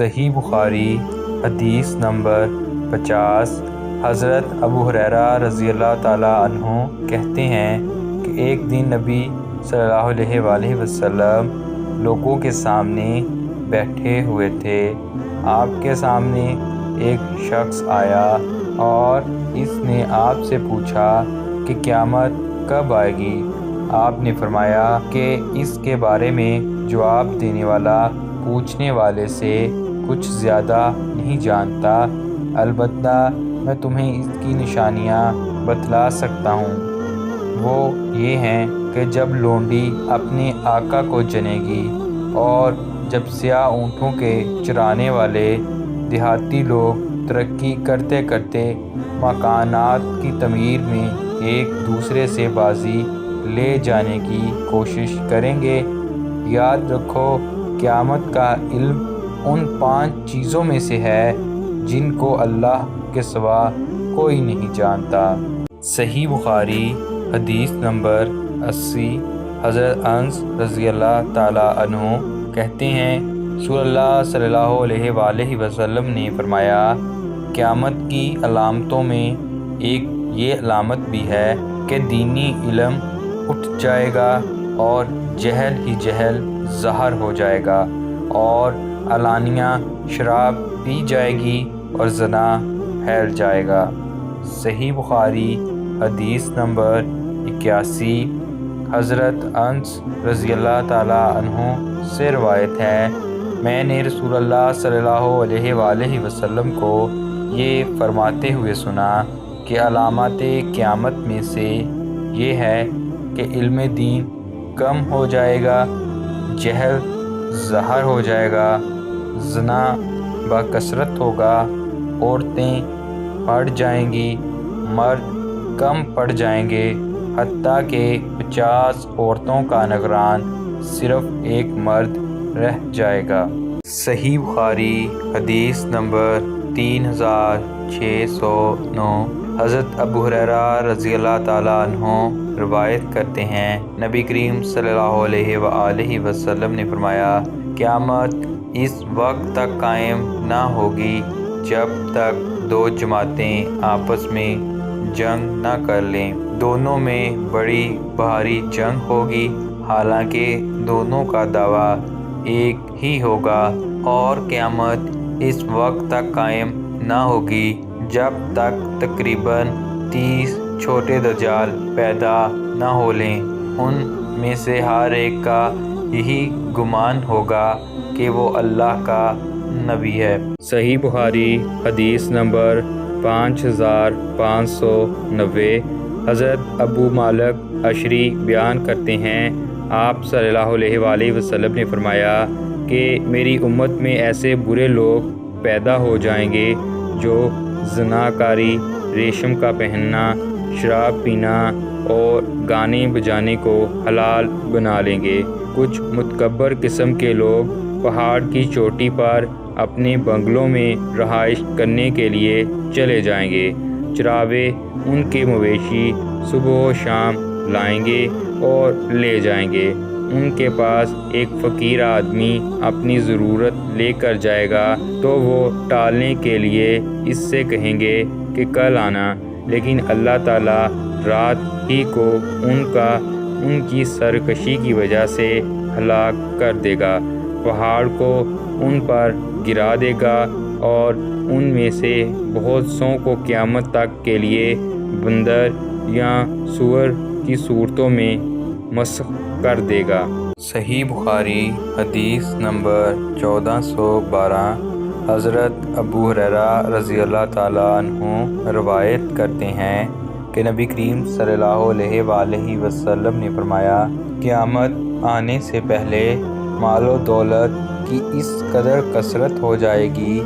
صحیح بخاری حدیث نمبر 50۔ حضرت ابو ہریرہ رضی اللہ تعالیٰ عنہ کہتے ہیں کہ ایک دن نبی صلی اللہ علیہ وآلہ وسلم لوگوں کے سامنے بیٹھے ہوئے تھے۔ آپ کے سامنے ایک شخص آیا اور اس نے آپ سے پوچھا کہ قیامت کب آئے گی؟ آپ نے فرمایا کہ اس کے بارے میں جواب دینے والا پوچھنے والے سے کچھ زیادہ نہیں جانتا، البتہ میں تمہیں اس کی نشانیاں بتلا سکتا ہوں۔ وہ یہ ہیں کہ جب لونڈی اپنے آقا کو جنے گی اور جب سیاہ اونٹوں کے چرانے والے دیہاتی لوگ ترقی کرتے کرتے مکانات کی تعمیر میں ایک دوسرے سے بازی لے جانے کی کوشش کریں گے۔ یاد رکھو، قیامت کا علم ان 5 چیزوں میں سے ہے جن کو اللہ کے سوا کوئی نہیں جانتا۔ صحیح بخاری حدیث نمبر 80۔ حضرت انس رضی اللہ تعالیٰ عنہ کہتے ہیں رسول اللہ صلی اللہ علیہ وآلہ وسلم نے فرمایا، قیامت کی علامتوں میں ایک یہ علامت بھی ہے کہ دینی علم اٹھ جائے گا اور جہل ہی جہل ظاہر ہو جائے گا، اور علانیہ شراب پی جائے گی اور زنا پھیل جائے گا۔ صحیح بخاری حدیث نمبر 81۔ حضرت انس رضی اللہ تعالیٰ عنہ سے روایت ہے، میں نے رسول اللہ صلی اللہ علیہ وآلہ وسلم کو یہ فرماتے ہوئے سنا کہ علامات قیامت میں سے یہ ہے کہ علم دین کم ہو جائے گا، جہل ظاہر ہو جائے گا، زنا بکثرت ہوگا، عورتیں بڑھ جائیں گی، مرد کم پڑ جائیں گے، حتیٰ کہ 50 عورتوں کا نگران صرف ایک مرد رہ جائے گا۔ صحیح بخاری حدیث نمبر 3609۔ حضرت ابو ہریرہ رضی اللہ تعالیٰ عنہ روایت کرتے ہیں، نبی کریم صلی اللہ علیہ وآلہ وسلم نے فرمایا، قیامت اس وقت تک قائم نہ ہوگی جب تک 2 جماعتیں آپس میں جنگ نہ کر لیں۔ دونوں میں بڑی بھاری جنگ ہوگی، حالانکہ دونوں کا دعویٰ ایک ہی ہوگا، اور قیامت اس وقت تک قائم نہ ہوگی جب تک تقریباً 30 چھوٹے دجال پیدا نہ ہو لیں۔ ان میں سے ہر ایک کا یہی گمان ہوگا کہ وہ اللہ کا نبی ہے۔ صحیح بخاری حدیث نمبر 5590۔ حضرت ابو مالک اشعری بیان کرتے ہیں، آپ صلی اللہ علیہ وآلہ وسلم نے فرمایا کہ میری امت میں ایسے برے لوگ پیدا ہو جائیں گے جو زنا کاری، ریشم کا پہننا، شراب پینا اور گانے بجانے کو حلال بنا لیں گے۔ کچھ متکبر قسم کے لوگ پہاڑ کی چوٹی پر اپنے بنگلوں میں رہائش کرنے کے لیے چلے جائیں گے۔ چراوے ان کے مویشی صبح و شام لائیں گے اور لے جائیں گے۔ ان کے پاس ایک فقیر آدمی اپنی ضرورت لے کر جائے گا تو وہ ٹالنے کے لیے اس سے کہیں گے کہ کل آنا، لیکن اللہ تعالیٰ رات ہی کو ان کی سرکشی کی وجہ سے ہلاک کر دے گا، پہاڑ کو ان پر گرا دے گا اور ان میں سے بہت سوں کو قیامت تک کے لیے بندر یا سور کی صورتوں میں مسخ کر دے گا۔ صحیح بخاری حدیث نمبر 1412۔ حضرت ابو ہریرہ رضی اللہ تعالیٰ عنہ روایت کرتے ہیں کہ نبی کریم صلی اللہ علیہ وآلہ وسلم نے فرمایا، قیامت آنے سے پہلے مال و دولت کی اس قدر کثرت ہو جائے گی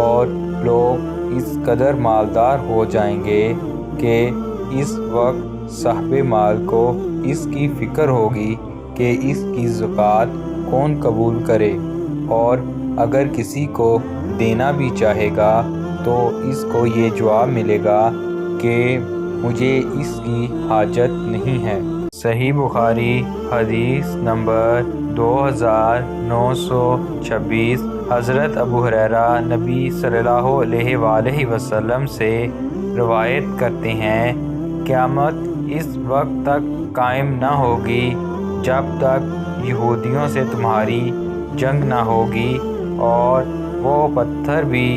اور لوگ اس قدر مالدار ہو جائیں گے کہ اس وقت صاحب مال کو اس کی فکر ہوگی کہ اس کی زکوٰۃ کون قبول کرے، اور اگر کسی کو دینا بھی چاہے گا تو اس کو یہ جواب ملے گا کہ مجھے اس کی حاجت نہیں ہے۔ صحیح بخاری حدیث نمبر 2926 حضرت ابو ہریرہ نبی صلی اللہ علیہ وآلہ وسلم سے روایت کرتے ہیں، قیامت اس وقت تک قائم نہ ہوگی جب تک یہودیوں سے تمہاری جنگ نہ ہوگی، اور وہ پتھر بھی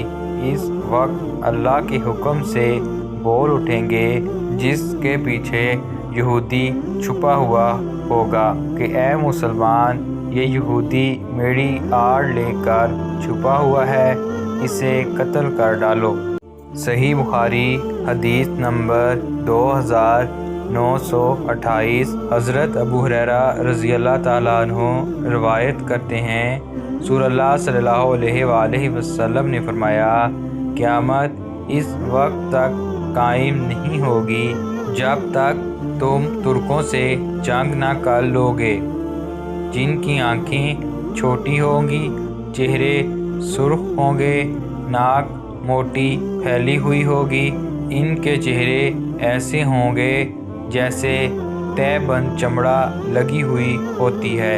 اس وقت اللہ کے حکم سے بول اٹھیں گے جس کے پیچھے یہودی چھپا ہوا ہوگا کہ اے مسلمان، یہ یہودی میری آڑ لے کر چھپا ہوا ہے، اسے قتل کر ڈالو۔ صحیح بخاری حدیث نمبر 2928 حضرت ابو ہریرہ رضی اللہ تعالیٰ عنہ روایت کرتے ہیں، رسول اللہ صلی اللہ علیہ وآلہ وسلم نے فرمایا، قیامت اس وقت تک قائم نہیں ہوگی جب تک تم ترکوں سے جنگ نہ کر لو گے، جن کی آنکھیں چھوٹی ہوں گی، چہرے سرخ ہوں گے، ناک موٹی پھیلی ہوئی ہوگی، ان کے چہرے ایسے ہوں گے جیسے تہ بند چمڑا لگی ہوئی ہوتی ہے،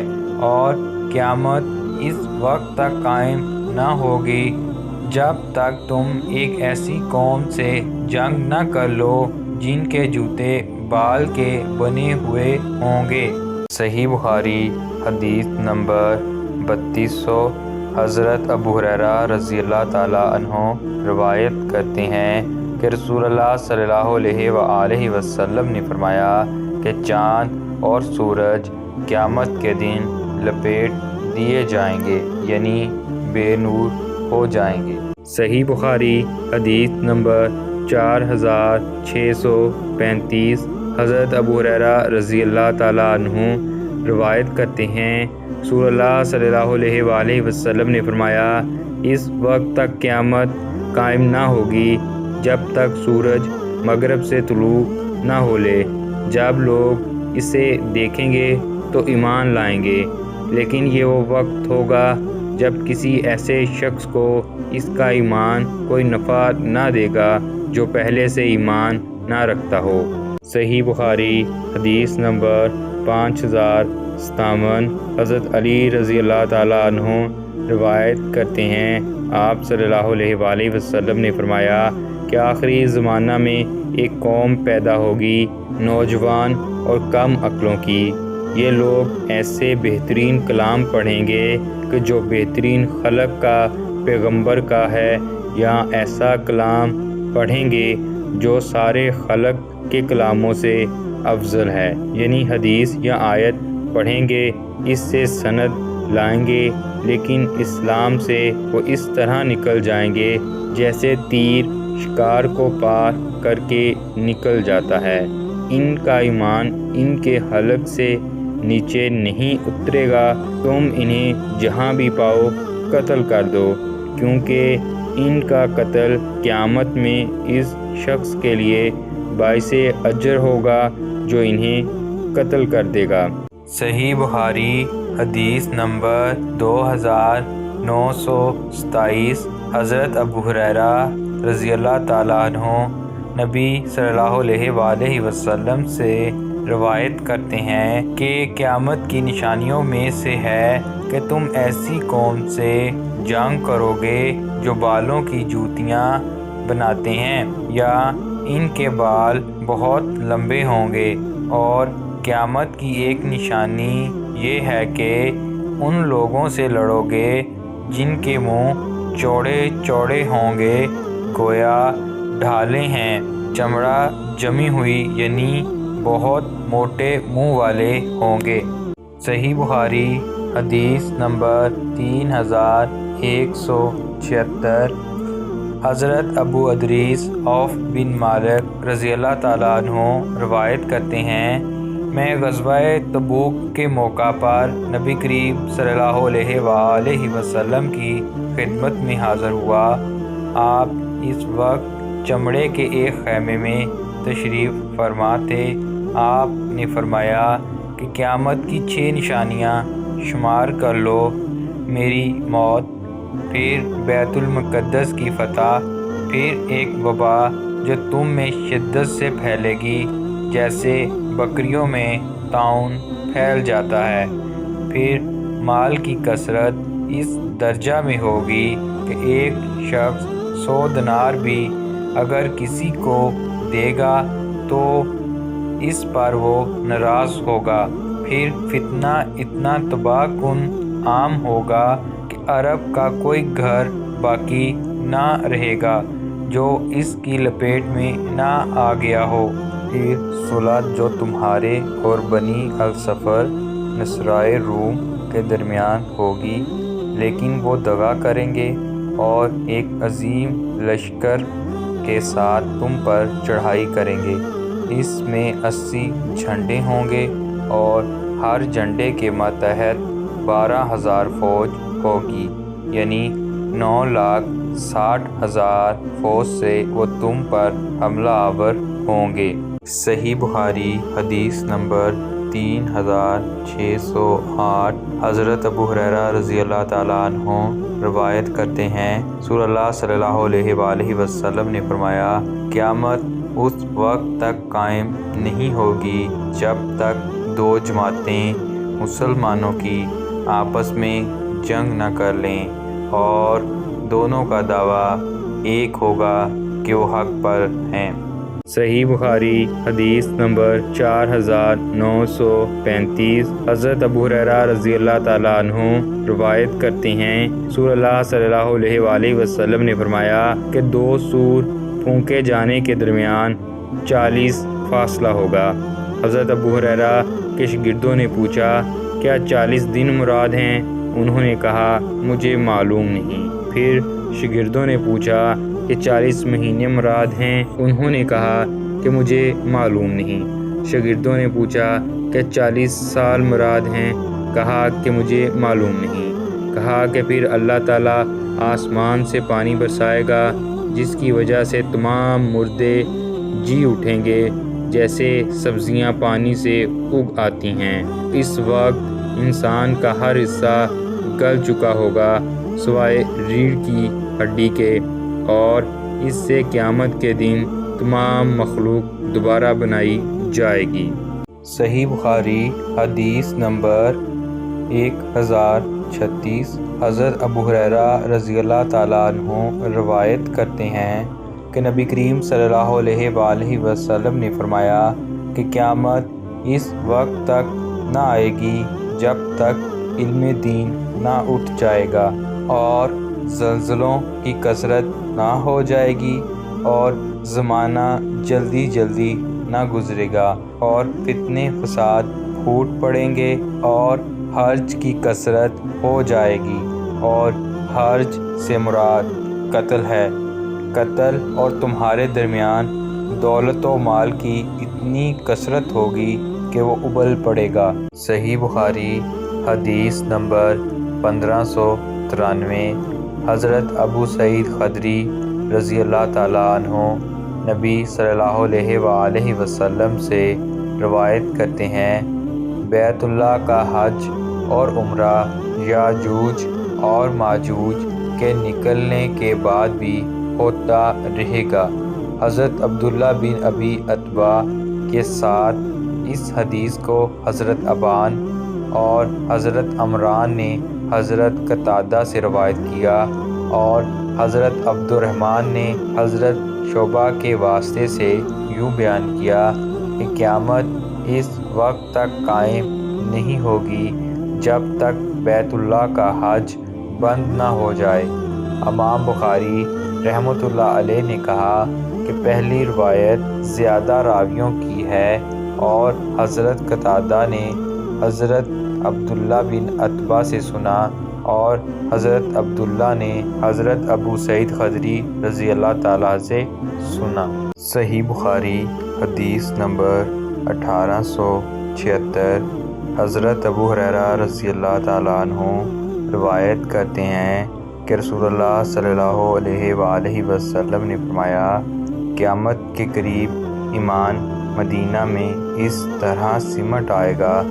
اور قیامت اس وقت تک قائم نہ ہوگی جب تک تم ایک ایسی قوم سے جنگ نہ کر لو جن کے جوتے بال کے بنے ہوئے ہوں گے۔ صحیح بخاری حدیث نمبر 3200 حضرت ابو ہریرہ رضی اللہ تعالیٰ عنہ روایت کرتے ہیں کہ رسول اللہ صلی اللہ علیہ وآلہ وسلم نے فرمایا کہ چاند اور سورج قیامت کے دن لپیٹ دیے جائیں گے، یعنی بے نور ہو جائیں گے۔ صحیح بخاری حدیث نمبر 4635 حضرت ابو ہریرہ رضی اللہ تعالیٰ عنہ روایت کرتے ہیں، رسول اللہ صلی اللہ علیہ وآلہ وسلم نے فرمایا، اس وقت تک قیامت قائم نہ ہوگی جب تک سورج مغرب سے طلوع نہ ہو لے۔ جب لوگ اسے دیکھیں گے تو ایمان لائیں گے، لیکن یہ وہ وقت ہوگا جب کسی ایسے شخص کو اس کا ایمان کوئی نفع نہ دے گا جو پہلے سے ایمان نہ رکھتا ہو۔ صحیح بخاری حدیث نمبر 5057 حضرت علی رضی اللہ تعالیٰ عنہ روایت کرتے ہیں، آپ صلی اللہ علیہ وآلہ وسلم نے فرمایا کہ آخری زمانہ میں ایک قوم پیدا ہوگی، نوجوان اور کم عقلوں کی۔ یہ لوگ ایسے بہترین کلام پڑھیں گے کہ جو بہترین خلق کا پیغمبر کا ہے، یا ایسا کلام پڑھیں گے جو سارے خلق کے کلاموں سے افضل ہے، یعنی حدیث یا آیت پڑھیں گے، اس سے سند لائیں گے، لیکن اسلام سے وہ اس طرح نکل جائیں گے جیسے تیر شکار کو پار کر کے نکل جاتا ہے۔ ان کا ایمان ان کے حلق سے نیچے نہیں اترے گا، تم انہیں جہاں بھی پاؤ قتل کر دو، کیونکہ ان کا قتل قیامت میں اس شخص کے لیے باعث اجر ہوگا جو انہیں قتل کر دے گا۔ صحیح بخاری حدیث نمبر 2927 حضرت ابو ہریرہ رضی اللہ تعالیٰ عنہ نبی صلی اللہ علیہ وآلہ وسلم سے روایت کرتے ہیں کہ قیامت کی نشانیوں میں سے ہے کہ تم ایسی قوم سے جنگ کرو گے جو بالوں کی جوتیاں بناتے ہیں، یا ان کے بال بہت لمبے ہوں گے، اور قیامت کی ایک نشانی یہ ہے کہ ان لوگوں سے لڑو گے جن کے منہ چوڑے چوڑے ہوں گے، گویا ڈھالیں ہیں، چمڑا جمی ہوئی، یعنی بہت موٹے منہ والے ہوں گے۔ صحیح بخاری حدیث نمبر 3176 حضرت ابو ادریس عوف بن مالک رضی اللہ تعالیٰ عنہ روایت کرتے ہیں، میں غزوہ تبوک کے موقع پر نبی کریم صلی اللہ علیہ وآلہ وسلم کی خدمت میں حاضر ہوا۔ آپ اس وقت چمڑے کے ایک خیمے میں تشریف فرما تھے۔ آپ نے فرمایا کہ قیامت کی 6 نشانیاں شمار کر لو، میری موت، پھر بیت المقدس کی فتح، پھر ایک وبا جو تم میں شدت سے پھیلے گی جیسے بکریوں میں طاعون پھیل جاتا ہے۔ پھر مال کی کثرت اس درجہ میں ہوگی کہ ایک شخص 100 دینار بھی اگر کسی کو دے گا تو اس پر وہ ناراض ہوگا۔ پھر فتنہ اتنا تباہ کن عام ہوگا کہ عرب کا کوئی گھر باقی نہ رہے گا جو اس کی لپیٹ میں نہ آ گیا ہو۔ پھر صلح جو تمہارے اور بنی الصفر نصارۂ روم کے درمیان ہوگی، لیکن وہ دغا کریں گے اور ایک عظیم لشکر کے ساتھ تم پر چڑھائی کریں گے۔ اس میں 80 جھنڈے ہوں گے اور ہر جھنڈے کے ماتحت 12,000 فوج ہوگی، یعنی 9,60,000 فوج سے وہ تم پر حملہ آور ہوں گے۔ صحیح بخاری حدیث نمبر 3608۔ حضرت ابو ہریرہ رضی اللہ تعالیٰ عنہ روایت کرتے ہیں، رسول اللہ صلی اللہ علیہ وآلہ وسلم نے فرمایا، قیامت اس وقت تک قائم نہیں ہوگی جب تک 2 جماعتیں مسلمانوں کی آپس میں جنگ نہ کر لیں اور دونوں کا دعویٰ ایک ہوگا کہ وہ حق پر ہیں۔ صحیح بخاری حدیث نمبر 4935۔ حضرت ابو ہریرہ رضی اللہ تعالیٰ عنہ روایت کرتے ہیں، رسول اللہ صلی اللہ علیہ وآلہ وسلم نے فرمایا کہ 2 سور پھونکے جانے کے درمیان 40 فاصلہ ہوگا۔ حضرت ابو ہریرہ کے شاگردوں نے پوچھا، کیا 40 دن مراد ہیں؟ انہوں نے کہا، مجھے معلوم نہیں۔ پھر شاگردوں نے پوچھا کہ 40 مہینے مراد ہیں؟ انہوں نے کہا کہ مجھے معلوم نہیں۔ شاگردوں نے پوچھا کہ 40 سال مراد ہیں؟ کہا کہ مجھے معلوم نہیں۔ کہا کہ پھر اللہ تعالیٰ آسمان سے پانی برسائے گا جس کی وجہ سے تمام مردے جی اٹھیں گے جیسے سبزیاں پانی سے اگ آتی ہیں۔ اس وقت انسان کا ہر حصہ گل چکا ہوگا سوائے ریڑھ کی ہڈی کے، اور اس سے قیامت کے دن تمام مخلوق دوبارہ بنائی جائے گی۔ صحیح بخاری حدیث نمبر 1036۔ حضرت ابو ہریرہ رضی اللہ تعالیٰ عنہ روایت کرتے ہیں کہ نبی کریم صلی اللہ علیہ وآلہ وسلم نے فرمایا کہ قیامت اس وقت تک نہ آئے گی جب تک علم دین نہ اٹھ جائے گا اور زلزلوں کی کثرت نہ ہو جائے گی اور زمانہ جلدی جلدی نہ گزرے گا اور فتنے فساد پھوٹ پڑیں گے اور حرج کی کثرت ہو جائے گی، اور حرج سے مراد قتل ہے۔ قتل اور تمہارے درمیان دولت و مال کی اتنی کثرت ہوگی کہ وہ ابل پڑے گا۔ صحیح بخاری حدیث نمبر 1593۔ حضرت ابو سعید خدری رضی اللہ تعالیٰ عنہ نبی صلی اللہ علیہ وآلہ وسلم سے روایت کرتے ہیں، بیت اللہ کا حج اور عمرہ یاجوج اور ماجوج کے نکلنے کے بعد بھی ہوتا رہے گا۔ حضرت عبداللہ بن ابی عتبہ کے ساتھ اس حدیث کو حضرت ابان اور حضرت عمران نے حضرت قتادہ سے روایت کیا، اور حضرت عبد الرحمن نے حضرت شعبہ کے واسطے سے یوں بیان کیا کہ قیامت اس وقت تک قائم نہیں ہوگی جب تک بیت اللہ کا حج بند نہ ہو جائے۔ امام بخاری رحمۃ اللہ علیہ نے کہا کہ پہلی روایت زیادہ راویوں کی ہے، اور حضرت قتادہ نے حضرت عبداللہ بن عتبہ سے سنا، اور حضرت عبداللہ نے حضرت ابو سعید خدری رضی اللہ تعالیٰ سے سنا۔ صحیح بخاری حدیث نمبر 1876۔ حضرت ابو ہریرہ رضی اللہ تعالیٰ عنہ روایت کرتے ہیں کہ رسول اللہ صلی اللہ علیہ وآلہ وسلم نے فرمایا، قیامت کے قریب ایمان مدینہ میں اس طرح سمٹ آئے گا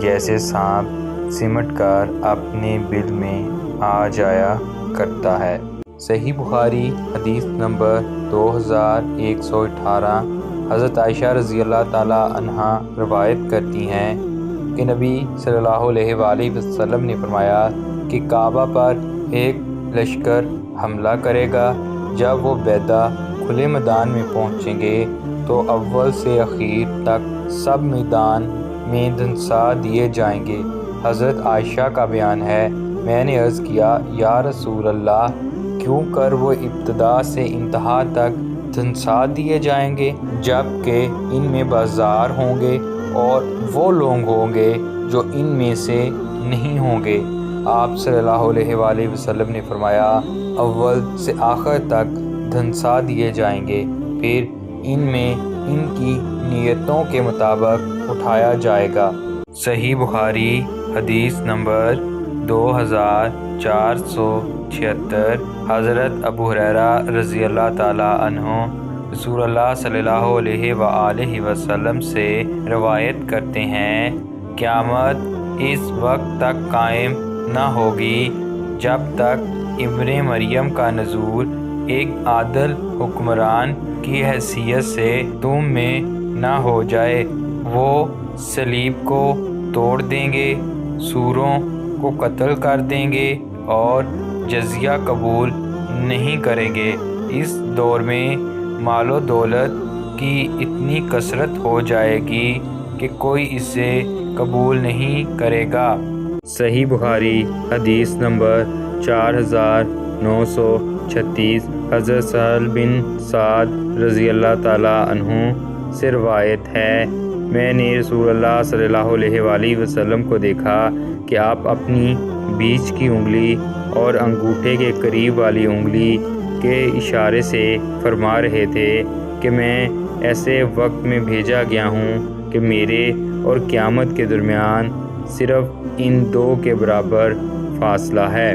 جیسے سانپ سمٹ کر اپنے بل میں آ جایا کرتا ہے۔ صحیح بخاری حدیث نمبر 2118۔ حضرت عائشہ رضی اللہ تعالیٰ عنہا روایت کرتی ہیں کہ نبی صلی اللہ علیہ وآلہ وسلم نے فرمایا کہ کعبہ پر ایک لشکر حملہ کرے گا۔ جب وہ بیدہ کھلے میدان میں پہنچیں گے تو اول سے اخیر تک سب میدان میں دھنسا دیے جائیں گے۔ حضرت عائشہ کا بیان ہے، میں نے عرض کیا یا رسول اللہ، کیوں کر وہ ابتدا سے انتہا تک دھنسا دیے جائیں گے، جبکہ ان میں بازار ہوں گے اور وہ لوگ ہوں گے جو ان میں سے نہیں ہوں گے۔ آپ صلی اللہ علیہ وآلہ وسلم نے فرمایا، اول سے آخر تک دھنسا دیے جائیں گے، پھر ان میں ان کی نیتوں کے مطابق اٹھایا جائے گا۔ صحیح بخاری حدیث نمبر 2476۔ حضرت ابو ہریرہ رضی اللہ تعالیٰ عنہ رسول اللہ صلی اللہ علیہ وآلہ وسلم سے روایت کرتے ہیں، قیامت اس وقت تک قائم نہ ہوگی جب تک ابن مریم کا نزول ایک عادل حکمران کی حیثیت سے تم میں نہ ہو جائے۔ وہ صلیب کو توڑ دیں گے، سوروں کو قتل کر دیں گے اور جزیہ قبول نہیں کریں گے۔ اس دور میں مال و دولت کی اتنی کثرت ہو جائے گی کہ کوئی اسے قبول نہیں کرے گا۔ صحیح بخاری حدیث نمبر 4936۔ حضرت سہل بن سعد رضی اللہ تعالیٰ عنہ سے روایت ہے، میں نے رسول اللہ صلی اللہ علیہ وآلہ وسلم کو دیکھا کہ آپ اپنی بیچ کی انگلی اور انگوٹھے کے قریب والی انگلی کے اشارے سے فرما رہے تھے کہ میں ایسے وقت میں بھیجا گیا ہوں کہ میرے اور قیامت کے درمیان صرف ان دو کے برابر فاصلہ ہے۔